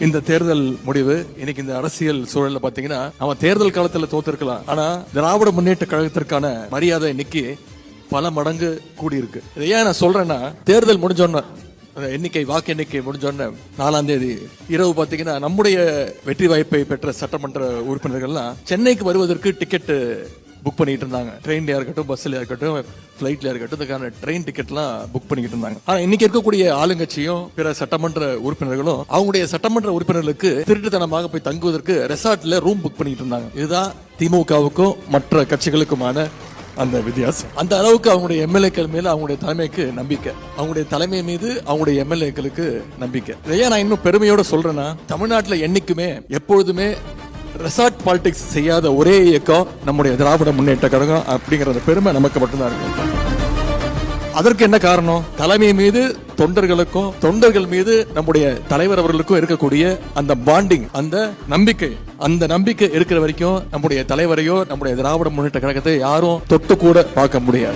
இந்த தேர்தல் முடிவு இன்னைக்கு இந்த அரசியல் சூழல்ல பாத்தீங்கன்னா அவன் தேர்தல் காலத்துல தோத்திருக்கலாம், ஆனா திராவிட முன்னேற்ற கழகத்திற்கான மரியாதை இன்னைக்கு பல மடங்கு கூடி இருக்கு. இதை ஏன் நான் சொல்றேன்னா, தேர்தல் முடிஞ்சோன்னா வாக்கு எண்ணிக்கை முடிஞ்சோன்னு 4ஆம் தேதி இரவு பாத்தீங்கன்னா நம்முடைய வெற்றி வாய்ப்பை பெற்ற சட்டமன்ற உறுப்பினர்கள்லாம் சென்னைக்கு வருவதற்கு டிக்கெட் புக் பண்ணிட்டு இருந்தாங்க. ட்ரெயின்லயா இருக்கட்டும், பஸ்ல இருக்கட்டும், பிளைட்ல இருக்கட்டும், இதுக்கான ட்ரெயின் டிக்கெட்லாம் புக் பண்ணிட்டு இருந்தாங்க. ஆனா இன்னைக்கு இருக்கக்கூடிய ஆளுங்கட்சியும் பிற சட்டமன்ற உறுப்பினர்களும் அவங்களுடைய சட்டமன்ற உறுப்பினர்களுக்கு திருட்டுத்தனமாக போய் தங்குவதற்கு ரெசார்ட்ல ரூம் புக் பண்ணிட்டு இருந்தாங்க. இதுதான் திமுகவுக்கும் மற்ற கட்சிகளுக்குமான அந்த வித்தியாசம். அந்த அளவுக்கு அவங்களுடைய எம்எல்ஏக்கள் மேல அவங்களுடைய தலைமைக்கு நம்பிக்கை, அவங்களுடைய தலைமை மீது அவங்களுடைய எம்எல்ஏக்களுக்கு நம்பிக்கை. இதையே நான் இன்னும் பெருமையோட சொல்றேன்னா, தமிழ்நாட்டில் என்னைக்குமே எப்பொழுதுமே ரெசார்ட் பாலிடிக்ஸ் செய்யாத ஒரே இயக்கம் நம்முடைய திராவிட முன்னேற்ற கழகம் அப்படிங்கிற பெருமை நமக்கு மட்டும்தான் இருக்கு. அதற்கு என்ன காரணம்? தலைமை மீது தொண்டர்களுக்கும், தொண்டர்கள் மீது நம்முடைய தலைவர் அவர்களுக்கும் இருக்கக்கூடிய அந்த பாண்டிங், அந்த நம்பிக்கை இருக்கிற வரைக்கும் நம்முடைய தலைவரையோ நம்முடைய திராவிட முன்னேற்ற கழகத்தை யாரும் தொட்டு கூட பார்க்க முடியாது.